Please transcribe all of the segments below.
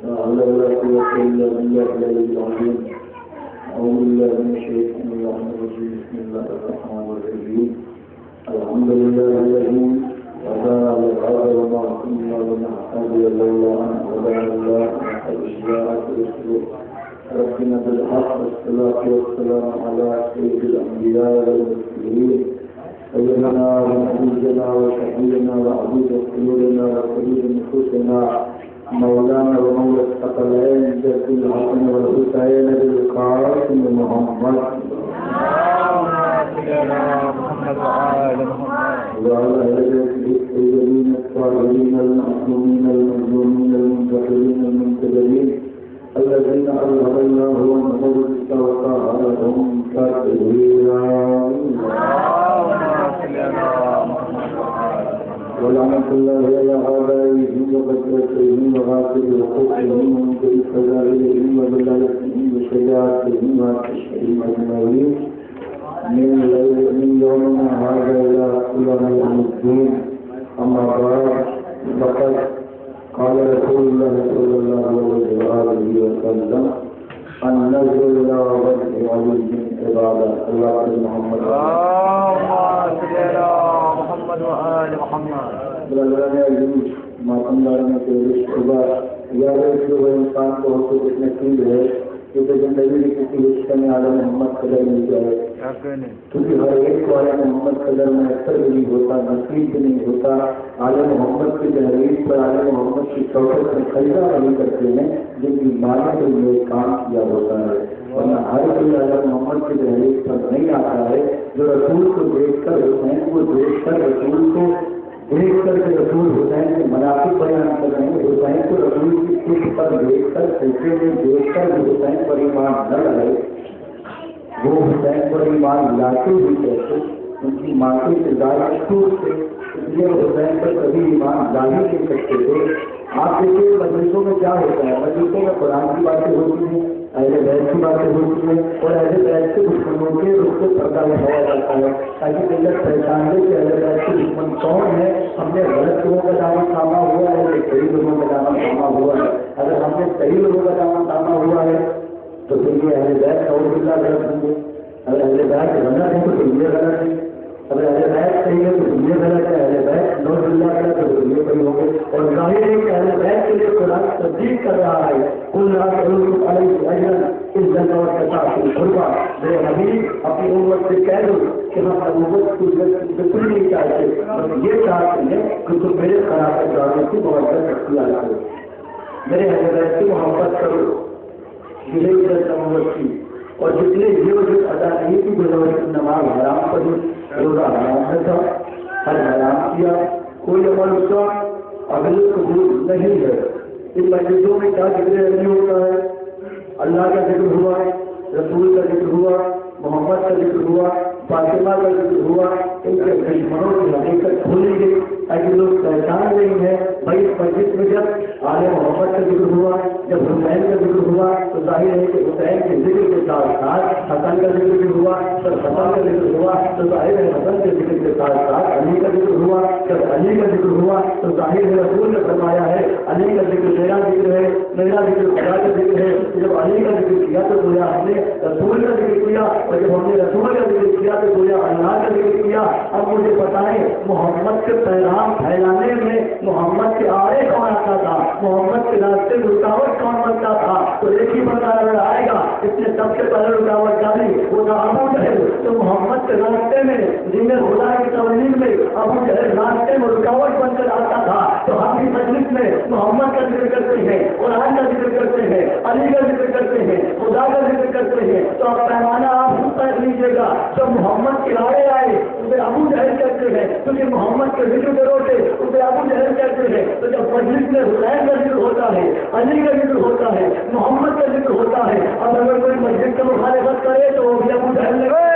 لا حول ولا قوة إلا بالله العلي العظيم. أعوذ بالله من الشيطان الرجيم. بسم الله الرحمن الرحيم. الحمد لله الذي هدانا لهذا وما كنا لنهتدي لولا أن هدانا الله لقد جاءت رسله ربنا بالحق والصلاة والسلام على سيد الأنبياء والمرسلين سيدنا ونبينا وشفيعنا وحبيب قلوبنا وسيد نفوسنا مولانا ومولى الثقلين جد الحسن والحسين بالقاسم محمد وعلى آله الطيبين الطاهرين المعصومين المظلومين المنتحرين المنتجبين الذين أظهر الله ونور وطهرهم تطهيرا ولعنة الله على آبائهم وقدرتهم وغافل حقوقهم ومنكر فضائلهم وضلالتهم وشياطهم وكشفهم أجمعين من يومنا هذا إلى قيام يوم الدين. أما بعد فقد قال رسول الله صلى الله عليه وسلم النظر إلى وجه علي عبادة الله محمد اللهم صل على محمد وآل محمد. ماتمداروں کے رشتہ یا جو انسان کو ہو تو اس نصیب ہے کہ زندگی میں کسی رشتے میں عالم محمد قدر مل جائے، کیونکہ ہر ایک کو عالم محمد قدر میں اکثر بھی نہیں ہوتا، نصیب بھی نہیں ہوتا. عالم محمد کی تحریر پر عالم محمد کی شوکت میں خریدا نہیں کرتے ہیں جن کی معنی کے لیے کام کیا ہوتا ہے، ورنہ ہر کوئی عالم محمد کی تحریر پر نہیں آتا ہے جو رسول کو دیکھ کر حسین کو دیکھ کر رسول کو دیکھ کر کے رسول حسین کے مناسب بیان کر رہے ہیں. حسین کو رسول کی پیٹھ پر دیکھ کر سجدے میں دیکھ کر جو حسین پر ایمان نہ لائے وہ حسین پر ایمان لاتے بھی کیسے؟ ان کی ماں کے ظاہر ٹوٹ تھے، اس لیے حسین پر کبھی ایمان لا ہی نہیں سکتے تھے. آپ دیکھیے مجلسوں میں کیا ہوتا ہے، مجلسوں میں قرآن کی باتیں ہوتی ہیں، اہل بیت کی باتیں ہوتی ہیں اور اہل بیت کے دشمنوں کے رخ کو پردہ اٹھایا جاتا ہے تاکہ ملت پہچان لے کہ اہل بیت کے دشمن کون ہے. ہم نے غلط لوگوں کا دامن تھاما ہوا ہے یا صحیح لوگوں کا دامن تھاما ہوا ہے؟ اگر ہم نے صحیح لوگوں کا دامن تھاما ہوا ہے تو پھر یہ اہل بیت کا اور بلا غلط ہوں گے. اگر اہل بیت غلط ہے تو یہ غلط ہے، اگر اہل بیت صحیح ہے تو یہ غلط ہے، اہل بیت نو بلا غلط ہے تو یہ صحیح ہوں گے. اور ظاہر ہے کہ اہل بیت کے لیے قرآن تصدیق کر رہا ہے میرے حبیب اپنی امت سے کہہ دو کہ ہم نبوت کی بالکل نہیں چاہتے، بس یہ چاہتے ہیں کہ تم میرے خلافت داروں کی محبت اختیار کرو، میرے اہل بیت کی محبت کرو، یہی نبوت کی. اور جتنے یہ وجہ ادا نہیں کی گزرت نماز حرام پڑھی، روزہ حرام میں تھا، حج حرام کیا، کوئی عمل اس کا اگل قبول نہیں ہے. ان مجلسوں میں کیا ذکر نہیں ہوتا ہے؟ اللہ کا ذکر ہوا، رسول کا ذکر ہوا، محمد کا ذکر ہوا، فاطمہ کا ذکر ہوا. ان کے دشمنوں کی حقیقت کھولی گئی تاکہ لوگ پہچان نہیں ہے. بھائی مسجد میں جب آل محمد کا ذکر ہوا، جب حسین کا ذکر ہوا تو ظاہر ہے کہ حسین کے ذکر کے ساتھ ساتھ حسن کا ذکر بھی ہوا. جب حسن کا ذکر ہوا تو ظاہر ہے حسن کے ذکر کے ساتھ ساتھ علی کا ذکر ہوا. جب علی کا ذکر ہوا تو ظاہر ہے رسول نے فرمایا ہے علی کا ذکر میرا ذکر ہے، میرا ذکر خدا کا ذکر ہے. جب علی کا ذکر کیا تو گویا ہم نے رسول کا ذکر کیا، اور جب ہم نے رسول کا ذکر کیا تو گویا اللہ کا ذکر کیا. اب مجھے بتائیں محمد کے پیغام پھیلانے میں محمد کے آڑے کون آتا تھا، محمد کے راستے میں رکاوٹ کون بنتا تھا؟ تو ایک ہی بندہ اگر آئے گا اس نے سب سے پہلے رکاوٹ ڈالی، وہ تھا ابو جہل. تو محمد کے راستے میں جن خدا کی تبلیغ میں ابو جہل راستے میں رکاوٹ بن کر آتا تھا. تو ہم بھی مجلس میں محمد کا ذکر کرتے ہیں، قرآن کا ذکر کرتے ہیں، علی کا ذکر کرتے ہیں، خدا کا ذکر کرتے ہیں. تو اب پیمانہ آپ خود طے لیجیے گا. جب محمد کے آڑے آئے اسے ابو جہل کہتے ہیں، کیونکہ محمد کے ذکر کرو تھے اسے ابو جہل کہتے ہیں. تو جب مجلس میں حسین کا ذکر ہوتا ہے، علی کا ذکر ہوتا ہے، محمد کا ذکر ہوتا ہے، اب اگر کوئی مسجد کا مخالفت کرے تو وہ بھی ابو جہل لگے.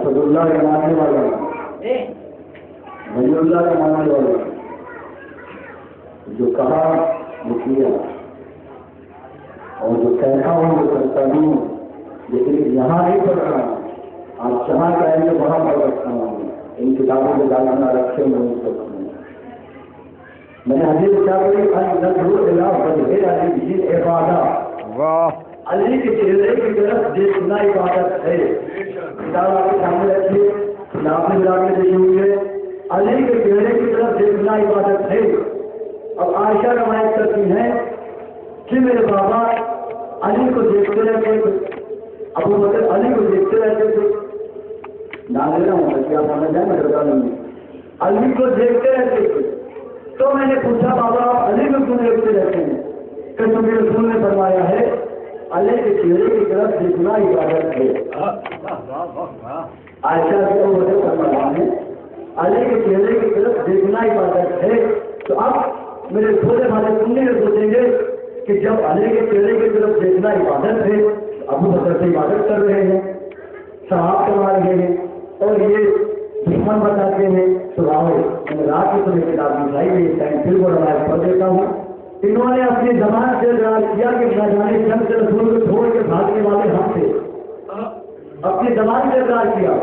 اسد اللہ کا ماننے والا، ولی اللہ کا ماننے والا، جو کہا وہ کیا اور جو کہتا ہوں وہ کرتا ہوں، لیکن یہاں نہیں پڑھ رہا ہوں، آپ جہاں کہیں گے وہاں پڑھ رکھتا ہوں، ان کتابوں کے داخل نہ رکھے میں نہیں سکتا ہوں۔ میں نے حدیث کیا بولی النظر الی وجہ علی عبادہ، علی کے چہرے کی طرف دیکھنا عبادت ہے۔ کتاب آپ کے سامنے رکھیے، آپ نے ملا کے دیکھی ہوئی ہے، علی کے چہرے کی طرف دیکھنا عبادت ہے۔ اب عائشہ روایت کرتی ہیں کہ میرے بابا علی کو دیکھتے رہتے تھے، ابو بکر علی کو دیکھتے رہتے تھے، نہ لینا ہوتا کہ آپ سمجھ جائیں، میں ڈرتا نہیں، علی کو دیکھتے رہتے تھے۔ تو میں نے پوچھا بابا آپ علی کو کیوں دیکھتے رہتے ہیں؟ کہ تمہیں رسول نے فرمایا ہے علی کے چہرے کی طرف دیکھنا عبادت ہے۔ عائشہ سے وہ فرمایا ہے علی کے چہرے کی طرف دیکھنا عبادت ہے۔ تو اب میرے چھوٹے بھائی سننے میں سوچیں گے کہ جب علی کے چہرے کی طرف دیکھنا عبادت ہے، ابو بکر سے عبادت کر رہے ہیں، صحاب کروا رہے ہیں، اور یہ دشمن بتاتے ہیں، تو آؤ میں نے رات کی تمہیں کتاب دکھائی ہے، اس ٹائم پھر وہ روایت پڑھ دیتا ہوں۔ انہوں نے اپنی زبان سے اقرار کیا کہ میدان جنگ سے رسول کو چھوڑ کے بھاگنے والے ہم تھے، اپنی زبان سے اقرار کیا،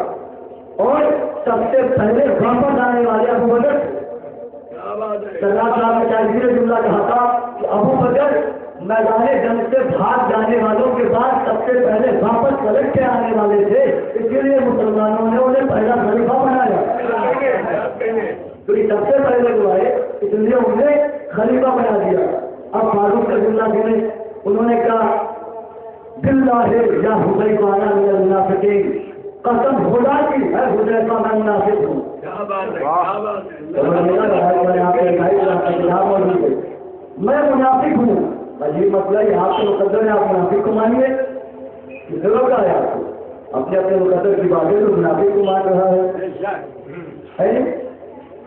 اور سب سے پہلے واپس آنے والے ابو بکر سرکار صاحب نے تاجر جملہ کہا تھا کہ ابو بکر میدان جنگ سے بھاگ جانے والوں کے بعد سب سے پہلے واپس پلٹ کے آنے والے تھے، اس لیے مسلمانوں نے انہیں پہلا خلیفہ بنایا۔ کیونکہ سب سے پہلے جو آئے اس لیے انہیں خلیفہ بنا دیا۔ اب فاروق رضی اللہ عنہ نے انہوں نے کہا باللہ یا حذیفہ انا من المنافقین، قسم خدا کی ہے حذیفہ میں منافق ہوں۔ میں منافق ہوں۔ عجیب مسئلہ ہے، آپ کے مقدر ہے، آپ منافق کو مانیے، ضرورت ہے آپ کو اپنے اپنے مقدر کی باتیں تو منافق کو مان رہا ہے۔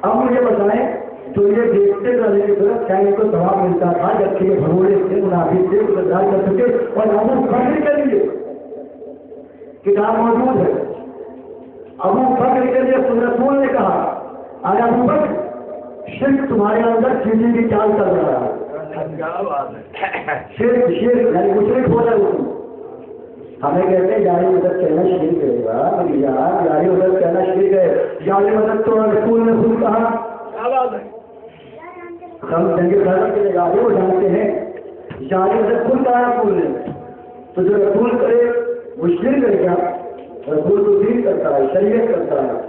اب مجھے بتائیں تو یہ دیکھتے رہنے کی طرف کیا ان کو ثواب ملتا تھا جبکہ یہ بھگوڑے سے منافق سے گرفتار کر سکے؟ اور ابو بکر کے لیے کتاب موجود ہے، ابو بکر کے لیے رسول نے کہا اگر ابو بکر شرک تمہارے اندر چیزیں کی چال کر رہا ہے، شرک یعنی مشرک ہو جائے، ہمیں کہتے ہیں جاری مدد کہنا شرک ہے، جاری مدد کہنا شرک ہے، جاری مدد تو رسول نے خود کہا۔ ہم جنگ غیرت کے جاری وہ جانتے ہیں، جاری مدد خود کہا رسول نے، تو جو رسول کرے وہ شرک ہے کیا؟ رسول تو دین کرتا ہے، شریعت کرتا ہے،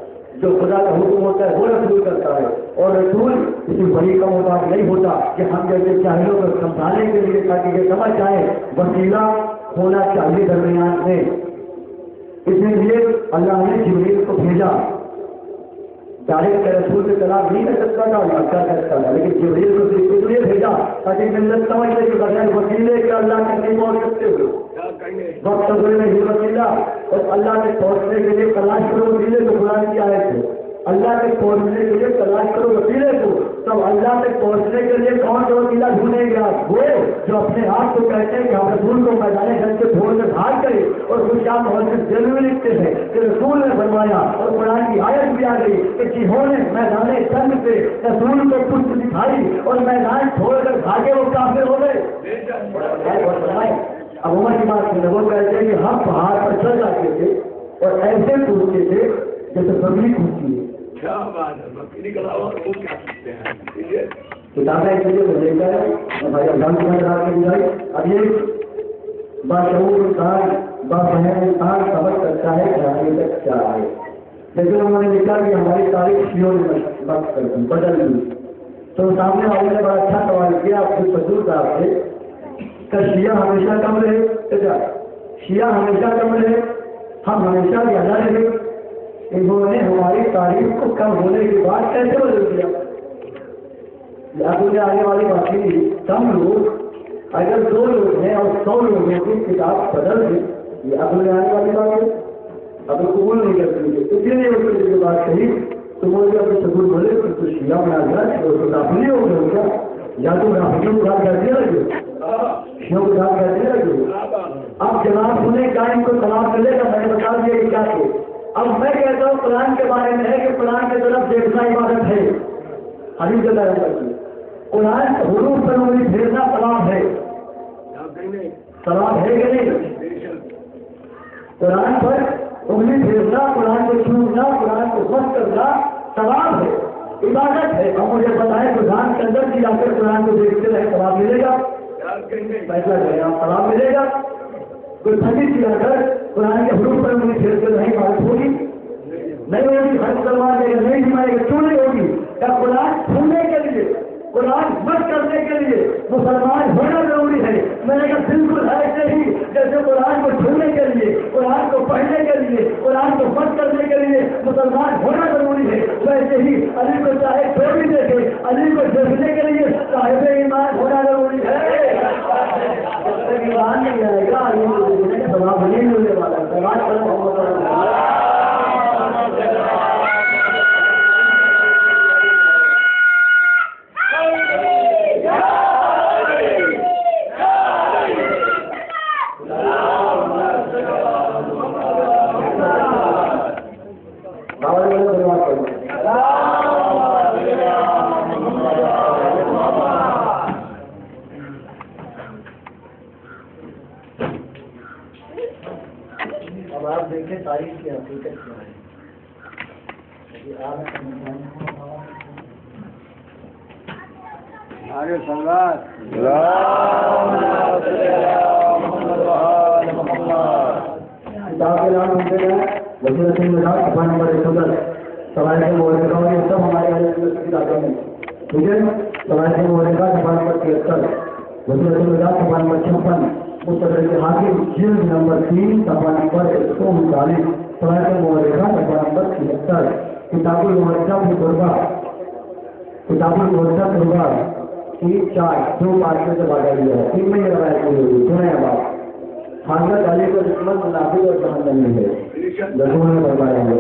جو خدا کا حکم ہوتا ہے وہ رسول کرتا ہے، اور رسول کسی بڑی کا محتاج نہیں ہوتا کہ ہم جیسے جاہلوں کو سمجھانے کے لیے تاکہ یہ سمجھ جائیں وسیلہ ہونا چاہیے درمیان میں۔ اسی لیے اللہ نے جبریل کو بھیجا، ڈائریکٹ رسول سے طلاق نہیں کر سکتا تھا، اللہ کر سکتا تھا، لیکن جبریل کو صرف اس لیے بھیجا تاکہ ملت سمجھ لے کہ بغیر وسیلے کے اللہ کے نہیں پہنچ سکتے ہو، وقت میں ہی وسیلہ، اور اللہ کے پہنچنے کے لیے تلاش کرو وسیلے کو، قرآن کی آیت ہے، اللہ تک پہنچنے کے لیے تلاش کرو وسیلے کو، تب اللہ تک پہنچنے کے لیے کون سا وسیلہ ڈھونڈیں گے آپ؟ وہ جو اپنے آپ کو کہتے ہیں کہ ہم رسول کو میدان جنگ سے چھوڑ کر بھاگ کرے، اور کچھ آپ محسوس ضروری لکھتے ہیں کہ رسول نے فرمایا، اور قرآن کی آیت بھی آ گئی کہ جنہوں نے میدان جنگ سے رسول کو پشت دکھائی اور میدان چھوڑ کر بھاگے وہ کافر ہو گئے۔ اب عمر کی بات سنیں، وہ کہتے ہیں کہ ہم پہاڑ پر چل جاتے تھے اور ایسے کودتے تھے جیسے بکری کودتی ہے۔ کتابیں اس لیے وہ دیکھتا ہے بھائی افغان کی نظر آ کے بجائی، اب یہ باشعور انسان بافہم انسان سمجھ سکتا ہے کہ حقیقت کیا ہے، لیکن انہوں نے لکھا کہ ہماری تاریخ شیعوں نے وقت کر دی، بدل دی۔ تو سامنے والے نے بڑا اچھا سوال کیا آپ سے فضول صاحب سے کہ شیعہ ہمیشہ کم رہے، شیعہ ہمیشہ کم رہے، ہم ہمیشہ زیادہ رہے، انہوں نے ہماری تاریخ کو کم ہونے کے بعد کیسے بدل دیا؟ آگے آنے والی بات نہیں، کم لوگ اگر 2 لوگ ہیں اور 100 لوگوں کی کتاب بدل دیں، یہ آگے آنے والی بات ہے، اب قبول نہیں کرتے، اس لیے یہ بات کہی تو مجھے اپنے سبول بولے تو شیعہ بنا دیا تو داخلی ہو گئے کیا، یا تو رافضیوں کو کر دیا لگے، شیعوں کو کر دیا لگے۔ اب جناب انہیں کیا ان کو تلاش کرے گا، میں نے بتا دیا کہ کیا کہ اب میں کہتا ہوں قرآن کے بارے میں ہے کہ قرآن کی طرف دیکھنا عبادت ہے، حدیث کے بارے میں قرآن حروف پر انگلی پھیرنا ثواب ہے، ثواب ہے کہ نہیں؟ قرآن پر انگلی پھیرنا، قرآن کو چھونا، قرآن کو خود کرنا ثواب ہے، عبادت ہے۔ اب مجھے بتائیں قرآن کے اندر کی آ کر قرآن کو دیکھتے رہے ثواب ملے گا؟ پیسہ دے گا ثواب ملے گا؟ کوئی پھنسی کی آ کر قرآن کے حروف پر انگلی پھیرتے رہے بات ہوگی؟ نہیں ہوگی، ہر مسلمان دے گا نہیں جمائے گا، کیوں نہیں ہوگی؟ کیا قرآن چھونے کے لیے، قرآن مت کرنے کے لیے مسلمان ہونا ضروری ہے؟ میں نے کہا بالکل ایسے ہی جیسے قرآن کو چھونے کے لیے، قرآن کو پڑھنے کے لیے، قرآن کو مت کرنے کے لیے مسلمان ہونا ضروری ہے، ویسے ہی علی کو چاہے جو بھی دیکھے، علی کو دیکھنے کے لیے صاحب ایمان ہونا ضروری ہے۔ جب تک ایمان نہیں آئے گا علی کو دیکھنے کا ثواب نہیں ملنے والا ہے۔ اب آپ دیکھیں تاریخ کی حقیقت کیا ہے۔ آگے سنگات کتاب کے نام ہوتے ہیں وزیر مزاج صفحہ نمبر 110 سوائے مورکہ یہ سب ہمارے کتابیں ہیں، ٹھیک ہے؟ سوائے مورکہ صفحہ نمبر 73 وزیر مزاج صفحہ نمبر 56 مستدرک حاکم جلد نمبر 3 صفحہ نمبر 139 سوائے مورکہ صفحہ نمبر 76 کتاب المورکہ کی قربہ، کتاب المورکہ قربہ 3-4 دو پارٹیوں سے بانٹا گیا ہے، 3 میں یہ روایت ہوئی ہوئی سنیں اب آپ۔ حضرت علی کو دشمن منافق اور جہنمی ہے، رسول نے فرمایا ہے۔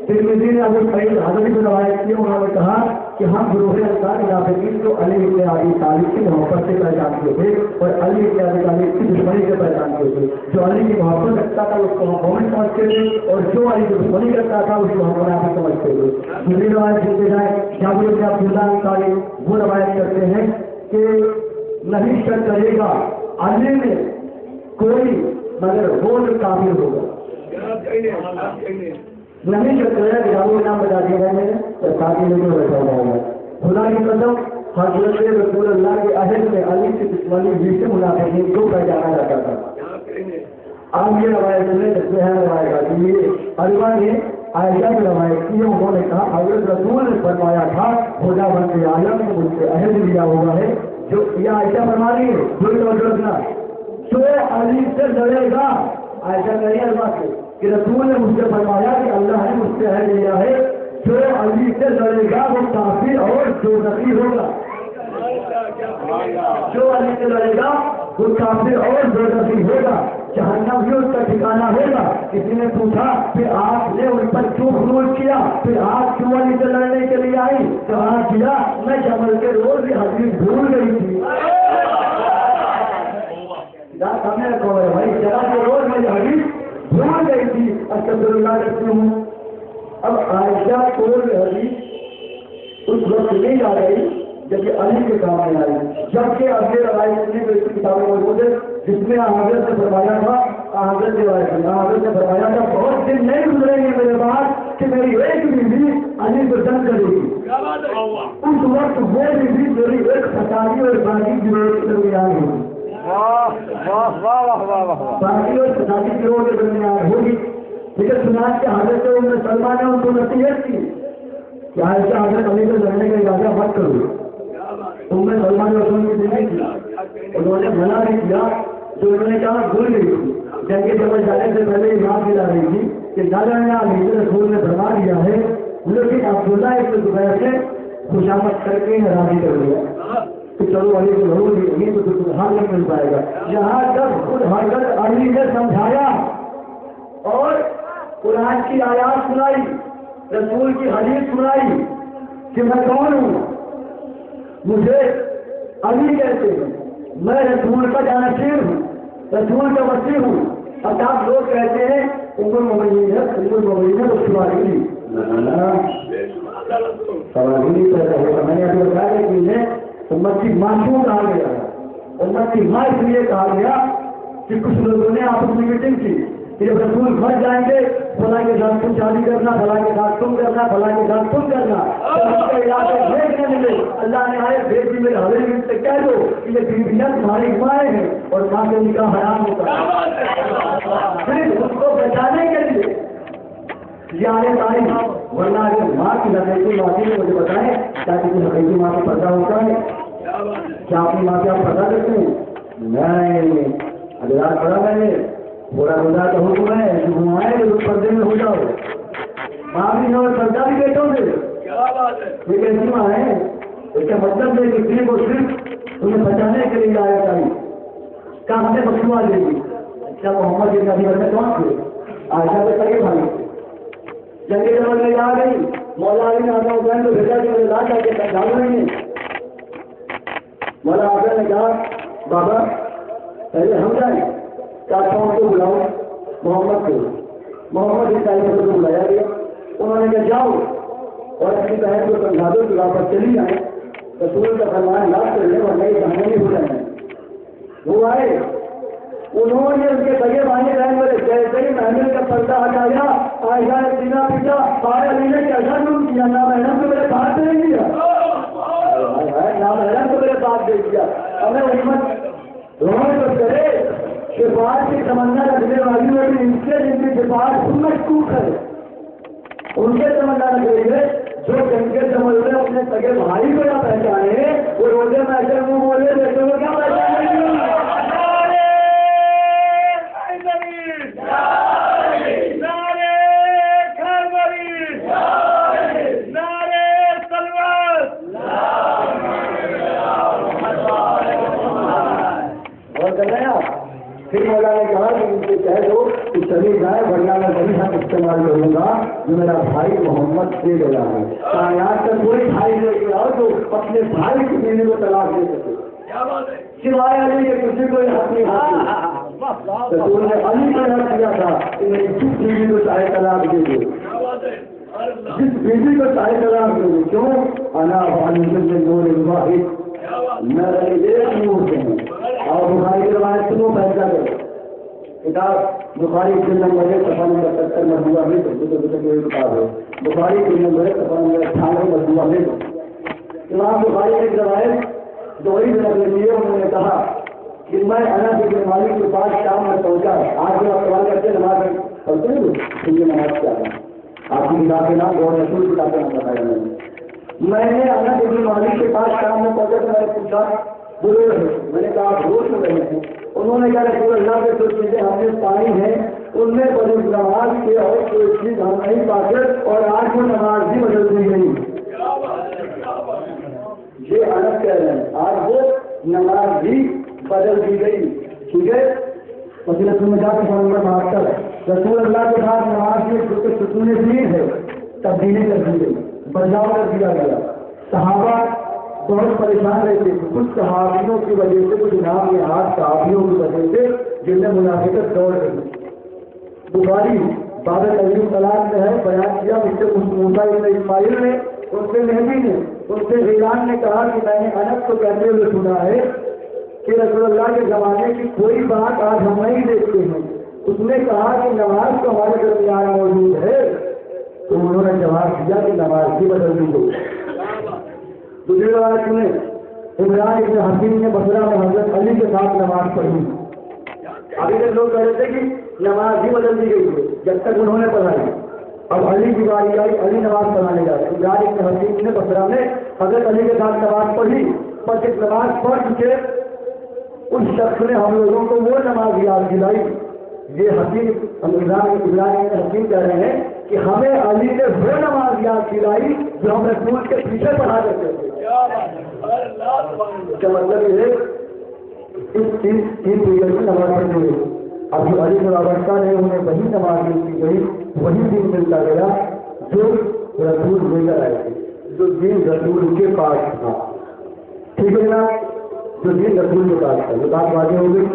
ترمذی نے ابو سعید حضرت کو روایت کی، انہوں نے کہا کہ ہم گروہ انصار منافقین کو علی بن ابی طالب کی محبت سے پہچانتے تھے اور علی بن ابی طالب کی دشمنی سے پہچانتے تھے۔ جو علی کی محبت رکھتا تھا اس کو ہم مومن سمجھتے تھے اور جو علی کی دشمنی کرتا تھا اس کو ہم منافق سمجھتے تھے۔ دوسری روایت سنتے جائیں، جابر بن عبداللہ انصاری وہ روایت کرتے ہیں کہ نہیں شک کرے گا علی میں کوئی مگر وہ جو کافر ہوگا، نہیں شک کرے گا۔ جابر نام بتا دیا گیا میرے اور کافر میں جو بیٹھا ہوا ہے، خدا کی قسم حضرت رسول اللہ کے عہد میں علی کی دشمنی جس سے منافقین کو پہچانا جاتا تھا۔ آپ یہ روایت سنیں جس ہے روایت کا یہ عربا نے عائشہ کی روایت کی، انہوں نے کہا حضرت رسول نے فرمایا تھا خدا بند عالم نے مجھ سے عہد لیا ہوا ہے، جو یہ عائشہ فرما رہی ہے دل توجہ رکھنا، جو علی سے لڑے گا، عائشہ کہہ رہی ہے عربا سے کہ رسول نے مجھ سے فرمایا کہ اللہ نے مجھ سے عہد لیا ہے جو علی سے لڑے گا وہ کافر اور دوزخی ہوگا، جو علی سے لڑے گا وہ کافر اور دوزخی ہوگا، جہنم بھی اس کا ٹھکانہ ہوگا۔ کسی نے پوچھا کہ آپ نے ان پر کیوں خروج کیا، پھر آپ کیوں علی سے لڑنے کے لیے آئی؟ کہا کیا میں جمل کے روز یہ حدیث بھول گئی تھی۔ سامنے رکھو بھائی، جمل کے روز میں یہ حدیث بھول گئی تھی، استغفراللہ کرتی ہوں۔ اب عائشہ کو حدیث اس وقت نہیں آ گئی جبکہ علی کے کام میں آئی، جبکہ اگلے روایت میں اس کی کتابیں موجود ہے جس میں حضرت نے فرمایا تھا، حضرت نے فرمایا تھا بہت دن نہیں گزریں گے میرے بعد کہ میری ایک بیوی علی کو جنگ کرے گی۔ اس وقت وہ بیوی میری ایک فسادی اور باقی گروہ کے درمیان ہوگی، باقی اور فسادی گروہ کے درمیان ہوگی۔ لیکن سنات کے حضرت ام سلمہ نے ان کو نصیحت کی کہ عائشہ حضرت علی سے لڑنے کا ارادہ مت کرو۔ ام سلمہ نے رسول کی بیوی تھی، انہوں نے منع نہیں کیا، جو انہوں نے کہا بھول گئی تھی، جنگ کے سمجھ جانے سے پہلے یاد دلا رہی تھی کہ نہ لڑنا علی سے رسول نے فرما دیا ہے، لیکن عبداللہ ابن زبیر سے خوشامد کر کے راضی کر دیا کہ چلو علی کو ضرور دی تو تمہیں حق نہیں مل پائے گا۔ یہاں جب خود حضرت علی نے سمجھایا اور قرآن کی آیات سنائی، رسول کی حدیث سنائی کہ میں کون ہوں، مجھے علی کہتے ہیں، میں رسول کا جانشین ہوں، رسول کا وسیع ہوں، اور آپ لوگ کہتے ہیں المؤمنین ہے تو سواہیلی سواہیلی پیدا ہوگا. میں نے ابھی بتایا کہ انہیں امت کی ماں کیوں کہا گیا ہے؟ امت کی ماں اس لیے کہا گیا کہ کچھ لوگوں نے آپس میں میٹنگ کی کہ جب رسول مر جائیں گے فلاں کے ساتھ تم شادی کرنا، فلاں کے ساتھ تم کرنا، فلاں کے ساتھ تم کرنا. علاقے دیکھنے ملے اللہ نے آئے بیٹی میرے حویلی سے کہہ دو کہ یہ بیویاں تمہاری مائیں ہیں اور ماں کے نکاح حرام ہوتا ہے. صرف اس کو بچانے کے لیے یہ آنے تاریخ، ورنہ اگر ماں کی حقیقی ماضی میں مجھے بتائیں کیا کسی حقیقی ماں کا پردہ ہوتا ہے؟ کیا اپنی ماں سے آپ پردہ کرتے ہیں؟ نہیں. ادھار پڑا میں نے پورا خدا کا حکم ہے کہ گھمائے تو اس پردے میں ہو جاؤ. ماں بھی نہ اور پردہ بھی بیٹھو گے. یہ کیسی ماں ہے؟ اس کا مطلب ہے کہ کسی کو صرف انہیں بچانے کے لیے آیا چاہیے. کیا ہمیں بخشوا لے گی؟ کیا محمد کے نبی میں کون تھے؟ آشا کے سگے بھائی جنگی جمل میں جا گئی. مولا علی نے آتا حسین کو بھیجا کہ مجھے لا کر کے ڈال رہی ہیں. مولا آتا نے کہا بابا پہلے ہم جائیں چاچاؤں کو بلاؤ. محمد کو بلایا گیا. انہوں نے کہا جاؤ اور اپنی بہن کو سمجھا دو کہ واپس چلی جائیں. رسول کا فرمان یاد کر لیں اور نئی کہانی نہیں ہو جائیں. وہ آئے، انہوں نے ان کے سگے بھائی بہن والے جیسے ہی محمل کا پردہ ہٹایا عائشہ نے سینہ پیٹا. آئے علی نے کیسا ظلم کیا؟ نامحرم کو میرے ساتھ نہیں دیا. نامحرم کو میرے ساتھ دے دیا. ہمیں امت دونوں کو کرے شفاعت کی تمنا رکھنے والی ہوئی ان سے جن کی شفاعت تم مشکوک ہے ان سے تمنا رکھیں گے جو جنگے سمجھ رہے اپنے سگے بھائی کو نہ پہچانے وہ روزے میں ایسے منہ بولے دیکھتے ہوئے کیا پہچانے گے؟ پھر مولا نے کہا کہ ان سے کہہ دو کہ چلی جائے ورنہ میں وہی حق استعمال کروں گا جو میرا بھائی محمد دے گیا ہے. کائنات کا کوئی بھائی لے کے آؤ جو اپنے بھائی کی بیوی کو طلاق دے سکے سوائے علی کے کسی کو حق نہیں حاصل. رسول نے علی کو حق دیا تھا کہ میری جس بیوی کو چاہے طلاق دے دو، جس بیوی کو چاہے طلاق دے دو. کیوں؟ انا والی نور واحد، میں ایک نور سے ہوں. اور بخاری کی روایت سنو فیصلہ کرو. کتاب بخاری جلد نمبر 1 صفحہ نمبر 70 مرحوم میں کتاب ہے. بخاری جلد نمبر 1 صفحہ نمبر 98 مرحوم میں امام بخاری کی ایک روایت دوہری نقل کی ہے. انہوں نے کہا کہ میں انس بن مالک کے پاس شام میں پہنچا. آج جو آپ سوال کرتے ہیں نماز پڑھتے ہیں یہ نماز کیا ہے؟ آپ کی کتاب کے نام اور رسول کتاب کا نام بتایا میں نے انس بن مالک کے پاس شام میں پہنچا تو میں نے پوچھا بولے میں نے کہا آپ روز میں رہے ہیں. انہوں نے کہا رسول اللہ کے جو چیزیں ہم نے پائی ہیں ان میں بدل نماز کے اور کوئی چیز ہم نہیں پاتے اور آج وہ نماز بھی بدل دی گئی. یہ الگ کہہ رہے ہیں آج وہ نماز بھی بدل دی گئی. ٹھیک ہے فضیلت میں جا کے نمبر 72 رسول اللہ کے بعد نماز میں جو کہ ستون دین ہے تبدیلی کر دی گئی، بدلاؤ کر دیا گیا. صحابہ بہت پریشان رہتے تھے. کچھ صحابیوں کی وجہ سے کچھ نام نہاد صحابیوں کی وجہ سے جن نے منافقت دوڑ گئی. بخاری باب تجریم طلاق میں ہے بیان کیا اس سے موسیٰ ابن اسماعیل نے ان سے مہدی نے ان سے غیلان نے کہا کہ میں نے انس کو کہتے ہوئے سنا ہے کہ رسول اللہ کے زمانے کی کوئی بات آج ہم نہیں دیکھتے ہیں. اس نے کہا کہ نماز تو ہمارے درمیان موجود ہے. تو انہوں نے جواب دیا کہ نماز بھی بدل دی گئی. دوسری روایت میں عمران ابن حکیم نے بصرہ میں حضرت علی کے ساتھ نماز پڑھی. ابھی تک لوگ کہہ رہے تھے کہ نماز بھی بدل دی گئی ہے جب تک انہوں نے پڑھائی. اب علی کی باری آئی، علی نماز پڑھانے جا رہے. عمران ابن حکیم نے بصرہ میں حضرت علی کے ساتھ نماز پڑھی. پر جب نماز پڑھ چکے اس شخص نے ہم لوگوں کو وہ نماز یاد دلائی. یہ حکیم عمران حکیم کہہ رہے ہیں کہ ہمیں علی نے وہ نماز یاد دلائی جو ہم رسول کے پیچھے پڑھا کرتے تھے. اس کا مطلب یہ ہے اس تین پیریڈ کی نماز پڑھی ہوئی. اب جو علی وابستہ ہے انہیں وہی نماز ملتی گئی، وہی دین ملتا گیا جو رسول لے کر آئے تھے، جو دین رسول کے پاس تھا. ٹھیک ہے نا، جو دین رسول کے پاس تھا. یہ بات واضح ہو گئی.